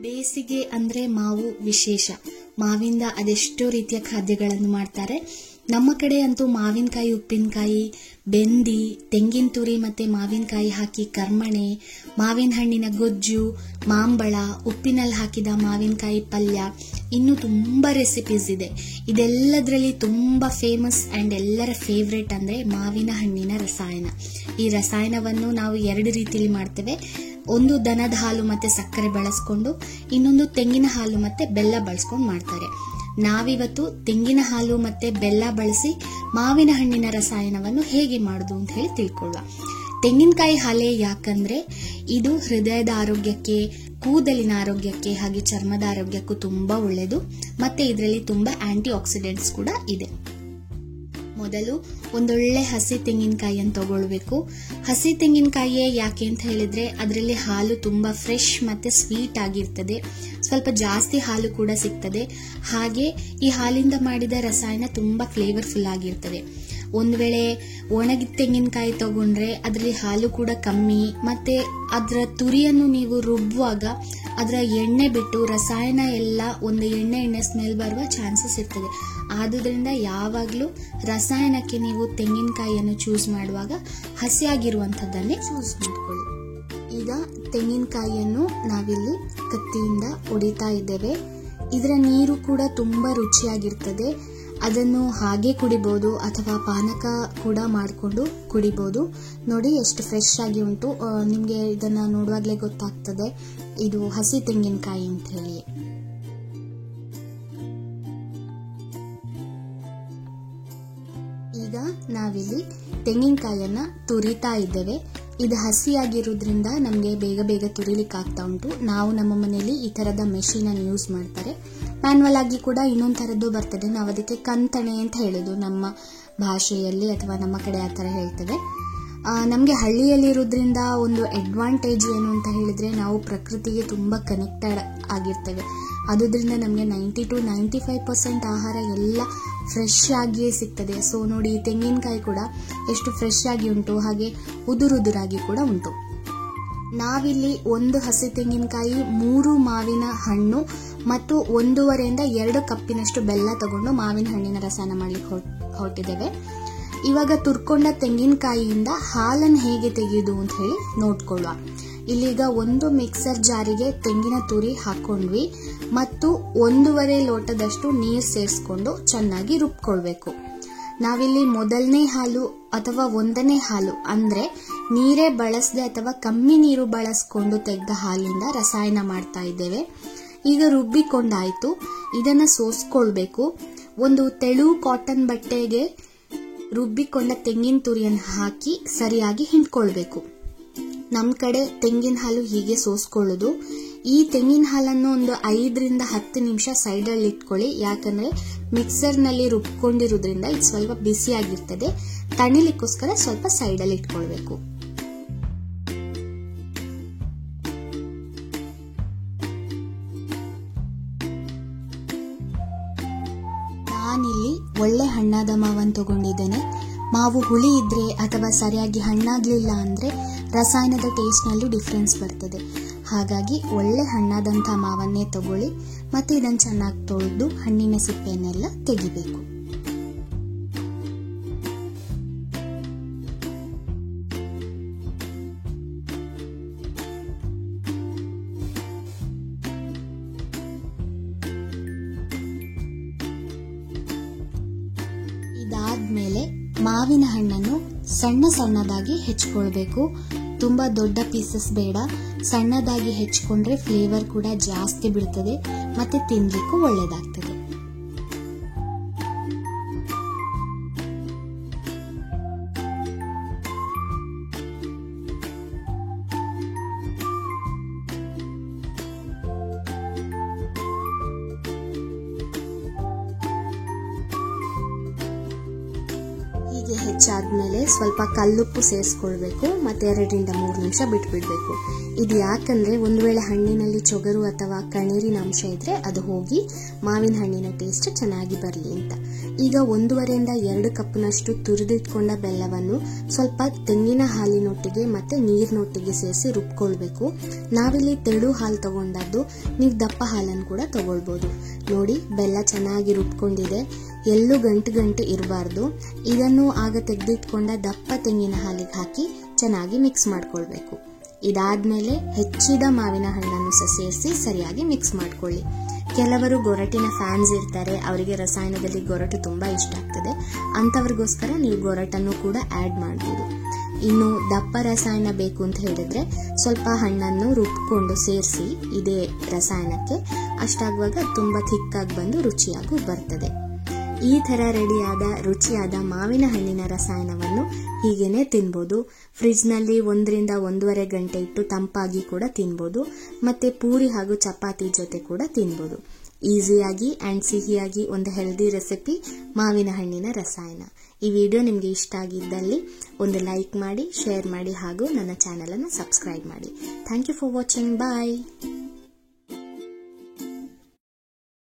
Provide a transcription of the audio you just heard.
ಬೇಸಿಗೆ ಅಂದ್ರೆ ಮಾವು ವಿಶೇಷ. ಮಾವಿಂದ ಅದೆಷ್ಟೋ ರೀತಿಯ ಖಾದ್ಯಗಳನ್ನು ಮಾಡ್ತಾರೆ. ನಮ್ಮ ಕಡೆ ಅಂತೂ ಮಾವಿನಕಾಯಿ ಉಪ್ಪಿನಕಾಯಿ, ಬೆಂದಿ, ತೆಂಗಿನ ತುರಿ ಮತ್ತೆ ಮಾವಿನಕಾಯಿ ಹಾಕಿ ಕರ್ಮಣೆ, ಮಾವಿನ ಹಣ್ಣಿನ ಗೊಜ್ಜು, ಮಾಂಬಳ, ಉಪ್ಪಿನಲ್ಲಿ ಹಾಕಿದ ಮಾವಿನಕಾಯಿ ಪಲ್ಯ, ಇನ್ನು ತುಂಬಾ ರೆಸಿಪೀಸ್ ಇದೆ. ಇದೆಲ್ಲದರಲ್ಲಿ ತುಂಬಾ ಫೇಮಸ್ ಅಂಡ್ ಎಲ್ಲರ ಫೇವ್ರೇಟ್ ಅಂದ್ರೆ ಮಾವಿನ ಹಣ್ಣಿನ ರಸಾಯನ. ಈ ರಸಾಯನವನ್ನು ನಾವು ಎರಡು ರೀತಿಯಲ್ಲಿ ಮಾಡ್ತೇವೆ. ಒಂದು ದನದ ಹಾಲು ಮತ್ತೆ ಸಕ್ಕರೆ ಬಳಸ್ಕೊಂಡು, ಇನ್ನೊಂದು ತೆಂಗಿನ ಹಾಲು ಮತ್ತೆ ಬೆಲ್ಲ ಬಳಸ್ಕೊಂಡು ಮಾಡ್ತಾರೆ. ನಾವಿವತ್ತು ತೆಂಗಿನ ಹಾಲು ಮತ್ತೆ ಬೆಲ್ಲ ಬಳಸಿ ಮಾವಿನ ಹಣ್ಣಿನ ರಸಾಯನವನ್ನು ಹೇಗೆ ಮಾಡುದು ಅಂತ ಹೇಳಿ ತಿಳ್ಕೊಳ್ಳುವ. ತೆಂಗಿನಕಾಯಿ ಹಾಲೆ ಯಾಕಂದ್ರೆ ಇದು ಹೃದಯದ ಆರೋಗ್ಯಕ್ಕೆ, ಕೂದಲಿನ ಆರೋಗ್ಯಕ್ಕೆ ಹಾಗೆ ಚರ್ಮದ ಆರೋಗ್ಯಕ್ಕೂ ತುಂಬಾ ಒಳ್ಳೆಯದು. ಮತ್ತೆ ಇದರಲ್ಲಿ ತುಂಬಾ ಆಂಟಿ ಆಕ್ಸಿಡೆಂಟ್ಸ್ ಕೂಡ ಇದೆ. ಮೊದಲು ಒಂದೊಳ್ಳೆ ಹಸಿ ತೆಂಗಿನಕಾಯಿಯನ್ನು ತಗೊಳ್ಬೇಕು. ಹಸಿ ತೆಂಗಿನಕಾಯಿಯೇ ಯಾಕೆ ಅಂತ ಹೇಳಿದ್ರೆ ಅದರಲ್ಲಿ ಹಾಲು ತುಂಬಾ ಫ್ರೆಶ್ ಮತ್ತೆ ಸ್ವೀಟ್ ಆಗಿರ್ತದೆ. ಸ್ವಲ್ಪ ಜಾಸ್ತಿ ಹಾಲು ಕೂಡ ಸಿಗ್ತದೆ. ಹಾಗೆ ಈ ಹಾಲಿಂದ ಮಾಡಿದ ರಸಾಯನ ತುಂಬಾ ಫ್ಲೇವರ್ಫುಲ್ ಆಗಿರ್ತದೆ. ಒಂದ್ ವೇಳೆ ಒಣಗಿದ ತೆಂಗಿನಕಾಯಿ ತಗೊಂಡ್ರೆ ಅದರಲ್ಲಿ ಹಾಲು ಕೂಡ ಕಮ್ಮಿ, ಮತ್ತೆ ಅದರ ತುರಿಯನ್ನು ನೀವು ರುಬ್ಬುವಾಗ ಅದರ ಎಣ್ಣೆ ಬಿಟ್ಟು ರಸಾಯನ ಎಲ್ಲ ಒಂದು ಎಣ್ಣೆ ಸ್ಮೆಲ್ ಬರುವ ಚಾನ್ಸಸ್ ಇರ್ತದೆ. ಆದುದರಿಂದ ಯಾವಾಗ್ಲೂ ರಸಾಯನಕ್ಕೆ ನೀವು ತೆಂಗಿನಕಾಯಿಯನ್ನು ಚೂಸ್ ಮಾಡುವಾಗ ಹಸಿಯಾಗಿರುವಂತದ್ದನ್ನೇ ಚೂಸ್ ಮಾಡ್ಕೊಳ್ಳಿ. ಈಗ ತೆಂಗಿನಕಾಯಿಯನ್ನು ನಾವಿಲ್ಲಿ ಕತ್ತಿಯಿಂದ ಒಡಿತಾ ಇದ್ದೇವೆ. ಇದರ ನೀರು ಕೂಡ ತುಂಬಾ ರುಚಿಯಾಗಿರ್ತದೆ. ಅದನ್ನು ಹಾಗೆ ಕುಡಿಬಹುದು ಅಥವಾ ಪಾನಕ ಕೂಡ ಮಾಡಿಕೊಂಡು ಕುಡಿಬಹುದು. ನೋಡಿ ಎಷ್ಟು ಫ್ರೆಶ್ ಆಗಿ ಉಂಟು. ನಿಮ್ಗೆ ಇದನ್ನ ನೋಡುವಾಗ್ಲೇ ಗೊತ್ತಾಗ್ತದೆ ಇದು ಹಸಿ ತೆಂಗಿನಕಾಯಿ ಅಂತ ಹೇಳಿ. ಈಗ ನಾವಿಲ್ಲಿ ತೆಂಗಿನಕಾಯಿಯನ್ನ ತುರಿತಾ ಇದ್ದೇವೆ. ಇದು ಹಸಿಯಾಗಿರೋದ್ರಿಂದ ನಮಗೆ ಬೇಗ ಬೇಗ ತುರಿಲಿಕ್ಕೆ ಆಗ್ತಾ ಉಂಟು. ನಾವು ನಮ್ಮ ಮನೆಯಲ್ಲಿ ಈ ತರದ ಮೆಷಿನ್ ಅನ್ನು ಯೂಸ್ ಮಾಡ್ತಾರೆ. ಮ್ಯಾನ್ಯಲ್ ಆಗಿ ಕೂಡ ಇನ್ನೊಂದ್ ತರದ್ದು ಬರ್ತದೆ. ನಾವು ಅದಕ್ಕೆ ಕಂತಣೆ ಅಂತ ಹೇಳೋದು ನಮ್ಮ ಭಾಷೆಯಲ್ಲಿ, ಅಥವಾ ನಮ್ಮ ಕಡೆ ಆ ತರ ಹೇಳ್ತೇವೆ. ನಮ್ಗೆ ಹಳ್ಳಿಯಲ್ಲಿ ಇರೋದ್ರಿಂದ ಒಂದು ಅಡ್ವಾಂಟೇಜ್ ಏನು ಅಂತ ಹೇಳಿದ್ರೆ ನಾವು ಪ್ರಕೃತಿಗೆ ತುಂಬಾ ಕನೆಕ್ಟೆಡ್ ಆಗಿರ್ತೇವೆ. ಆದ್ರಿಂದ ನಮ್ಗೆ 90 to 95% ಆಹಾರ ಎಲ್ಲ ಫ್ರೆಶ್ ಆಗಿಯೇ ಸಿಗ್ತದೆ. ಸೊ ನೋಡಿ, ತೆಂಗಿನಕಾಯಿ ಕೂಡ ಎಷ್ಟು ಫ್ರೆಶ್ ಆಗಿ ಉಂಟು, ಹಾಗೆ ಉದುರುದುರಾಗಿ ಕೂಡ ಉಂಟು. ನಾವಿಲ್ಲಿ ಒಂದು ಹಸಿ ತೆಂಗಿನಕಾಯಿ, 3 ಮಾವಿನ ಹಣ್ಣು ಮತ್ತು 1.5 to 2 ಕಪ್ಪಿನಷ್ಟು ಬೆಲ್ಲ ತಗೊಂಡು ಮಾವಿನ ಹಣ್ಣಿನ ರಸಾಯನ ಮಾಡ್ಲಿಕ್ಕೆ ಹೊರಟಿದ್ದೇವೆ. ಇವಾಗ ತುರ್ಕೊಂಡ ತೆಂಗಿನಕಾಯಿಯಿಂದ ಹಾಲನ್ನು ಹೇಗೆ ತೆಗೆಯುವುದು ಅಂತ ಹೇಳಿ ನೋಡ್ಕೊಳ್ಳುವ. ಇಲ್ಲೀಗ ಒಂದು ಮಿಕ್ಸರ್ ಜಾರಿಗೆ ತೆಂಗಿನ ತುರಿ ಹಾಕೊಂಡ್ವಿ ಮತ್ತು 1.5 ಲೋಟದಷ್ಟು ನೀರು ಸೇರಿಸ್ಕೊಂಡು ಚೆನ್ನಾಗಿ ರುಬ್ಕೊಳ್ಬೇಕು. ನಾವಿಲ್ಲಿ ಮೊದಲನೇ ಹಾಲು ಅಥವಾ 1ನೇ ಹಾಲು ಅಂದ್ರೆ ನೀರೇ ಬಳಸದೆ ಅಥವಾ ಕಮ್ಮಿ ನೀರು ಬಳಸ್ಕೊಂಡು ತೆಗೆದ ಹಾಲಿಂದ ರಸಾಯನ ಮಾಡ್ತಾ ಇದ್ದೇವೆ. ಈಗ ರುಬ್ಬಿಕೊಂಡಾಯ್ತು. ಇದನ್ನ ಸೋಸ್ಕೊಳ್ಬೇಕು. ಒಂದು ತೆಳು ಕಾಟನ್ ಬಟ್ಟೆಗೆ ರುಬ್ಬಿಕೊಂಡ ತೆಂಗಿನ ತುರಿಯನ್ನು ಹಾಕಿ ಸರಿಯಾಗಿ ಹಿಂಡ್ಕೊಳ್ಬೇಕು. ನಮ್ ಕಡೆ ತೆಂಗಿನ ಹಾಲು ಹೀಗೆ ಸೋಸ್ಕೊಳ್ಳೋದು. ಈ ತೆಂಗಿನ ಹಾಲನ್ನು ಒಂದು 5 to 10 ನಿಮಿಷ ಸೈಡ್ ಅಲ್ಲಿ ಇಟ್ಕೊಳ್ಳಿ. ಯಾಕಂದ್ರೆ ಮಿಕ್ಸರ್ ನಲ್ಲಿ ರುಬ್ಕೊಂಡಿರೋದ್ರಿಂದ ಇದು ಸ್ವಲ್ಪ ಬಿಸಿಯಾಗಿರ್ತದೆ. ತಣಿಲಿಕ್ಕೋಸ್ಕರ ಸ್ವಲ್ಪ ಸೈಡ್ ಅಲ್ಲಿ ಇಟ್ಕೊಳ್ಬೇಕು. ನಾನಿಲ್ಲಿ ಒಳ್ಳೆ ಹಣ್ಣಾದ ಮಾವನ್ನು ತಗೊಂಡಿದ್ದೇನೆ. ಮಾವು ಹುಳಿ ಇದ್ರೆ ಅಥವಾ ಸರಿಯಾಗಿ ಹಣ್ಣಾಗ್ಲಿಲ್ಲ ಅಂದ್ರೆ ರಸಾಯನದ ಟೇಸ್ಟ್ ನಲ್ಲೂ ಡಿಫ್ರೆನ್ಸ್ ಬರ್ತದೆ. ಹಾಗಾಗಿ ಒಳ್ಳೆ ಹಣ್ಣಾದಂಥ ಮಾವನ್ನೇ ತಗೊಳ್ಳಿ. ಮತ್ತೆ ಇದನ್ನು ಚೆನ್ನಾಗಿ ತೊಳೆದು ಹಣ್ಣಿನ ಸಿಪ್ಪೆಯನ್ನೆಲ್ಲ ತೆಗಿಬೇಕು. ಇದಾದ್ಮೇಲೆ ಮಾವಿನ ಹಣ್ಣನ್ನು ಸಣ್ಣ ಸಣ್ಣದಾಗಿ ಹೆಚ್ಚಿಕೊಳ್ಬೇಕು. ತುಂಬಾ ದೊಡ್ಡ ಪೀಸಸ್ ಬೇಡ, ಸಣ್ಣದಾಗಿ ಹೆಚ್ಚಿಕೊಂಡ್ರೆ ಫ್ಲೇವರ್ ಕೂಡ ಜಾಸ್ತಿ ಬೀಳ್ತದೆ ಮತ್ತೆ ತಿನ್ಲಿಕ್ಕೂ ಒಳ್ಳೇದಾಗ್ತದೆ. ಹೀಗೆ ಹಚ್ಚಾದ್ಮೇಲೆ ಸ್ವಲ್ಪ ಕಲ್ಲುಪ್ಪು ಸೇರಿಸ್ಕೊಳ್ಬೇಕು ಮತ್ತೆ 2 ರಿಂದ 3 ನಿಮಿಷ ಬಿಟ್ಬಿಡ್ಬೇಕು. ಇದು ಯಾಕಂದ್ರೆ ಒಂದು ವೇಳೆ ಹಣ್ಣಿನಲ್ಲಿ ಚೊಗರು ಅಥವಾ ಕಣ್ಣೀರಿನ ಅಂಶ ಇದ್ರೆ ಅದು ಹೋಗಿ ಮಾವಿನ ಹಣ್ಣಿನ ಟೇಸ್ಟ್ ಚೆನ್ನಾಗಿ ಬರಲಿ ಅಂತ. ಈಗ 1.5 ರಿಂದ 2 ಕಪ್ನಷ್ಟು ತುರಿದಿಟ್ಕೊಂಡ ಬೆಲ್ಲವನ್ನು ಸ್ವಲ್ಪ ತೆಂಗಿನ ಹಾಲಿನೊಟ್ಟಿಗೆ ಮತ್ತೆ ನೀರಿನೊಟ್ಟಿಗೆ ಸೇರಿಸಿ ರುಬ್ಕೊಳ್ಬೇಕು. ನಾವಿಲ್ಲಿ ತೆಳು ಹಾಲು ತಗೊಂಡದ್ದು, ನೀವು ದಪ್ಪ ಹಾಲನ್ನು ಕೂಡ ತಗೊಳ್ಬಹುದು. ನೋಡಿ, ಬೆಲ್ಲ ಚೆನ್ನಾಗಿ ರುಬ್ಕೊಂಡಿದೆ, ಎಲ್ಲೂ ಗಂಟು ಇರಬಾರ್ದು. ಇದನ್ನು ಆಗ ತೆಗೆದಿಟ್ಕೊಂಡ ದಪ್ಪ ತೆಂಗಿನ ಹಾಲಿಗೆ ಹಾಕಿ ಚೆನ್ನಾಗಿ ಮಿಕ್ಸ್ ಮಾಡ್ಕೊಳ್ಬೇಕು. ಇದಾದ್ಮೇಲೆ ಹೆಚ್ಚಿದ ಮಾವಿನ ಹಣ್ಣನ್ನು ಸೇರಿಸಿ ಸರಿಯಾಗಿ ಮಿಕ್ಸ್ ಮಾಡ್ಕೊಳ್ಳಿ. ಕೆಲವರು ಗೊರಟಿನ ಫ್ಯಾನ್ಸ್ ಇರ್ತಾರೆ, ಅವರಿಗೆ ರಸಾಯನದಲ್ಲಿ ಗೊರಟು ತುಂಬಾ ಇಷ್ಟ ಆಗ್ತದೆ. ಅಂತವ್ರಿಗೋಸ್ಕರ ನೀವು ಗೊರಟನ್ನು ಕೂಡ ಆಡ್ ಮಾಡಬಹುದು. ಇನ್ನು ದಪ್ಪ ರಸಾಯನ ಬೇಕು ಅಂತ ಹೇಳಿದ್ರೆ ಸ್ವಲ್ಪ ಹಣ್ಣನ್ನು ರುಬ್ಕೊಂಡು ಸೇರಿಸಿ ಇದೇ ರಸಾಯನಕ್ಕೆ, ಅಷ್ಟಾಗುವಾಗ ತುಂಬಾ ಥಿಕ್ಕಾಗಿ ಬಂದು ರುಚಿಯಾಗೂ ಬರ್ತದೆ. ಈ ತರ ರೆಡಿಯಾದ ರುಚಿಯಾದ ಮಾವಿನ ಹಣ್ಣಿನ ರಸಾಯನವನ್ನು ಹೀಗೇನೆ ತಿನ್ಬೋದು. ಫ್ರಿಡ್ಜ್ ನಲ್ಲಿ 1 ರಿಂದ 1.5 ಗಂಟೆ ಇಟ್ಟು ತಂಪಾಗಿ ಕೂಡ ತಿನ್ಬೋದು. ಮತ್ತೆ ಪೂರಿ ಹಾಗೂ ಚಪಾತಿ ಜೊತೆ ಕೂಡ ತಿನ್ಬೋದು. ಈಸಿಯಾಗಿ ಅಂಡ್ ಸಿಹಿಯಾಗಿ ಒಂದು ಹೆಲ್ದಿ ರೆಸಿಪಿ ಮಾವಿನ ಹಣ್ಣಿನ ರಸಾಯನ. ಈ ವಿಡಿಯೋ ನಿಮಗೆ ಇಷ್ಟ ಆಗಿದ್ದಲ್ಲಿ ಒಂದು ಲೈಕ್ ಮಾಡಿ, ಶೇರ್ ಮಾಡಿ ಹಾಗೂ ನನ್ನ ಚಾನೆಲ್ ಅನ್ನು ಸಬ್ಸ್ಕ್ರೈಬ್ ಮಾಡಿ. Thank you for watching. Bye.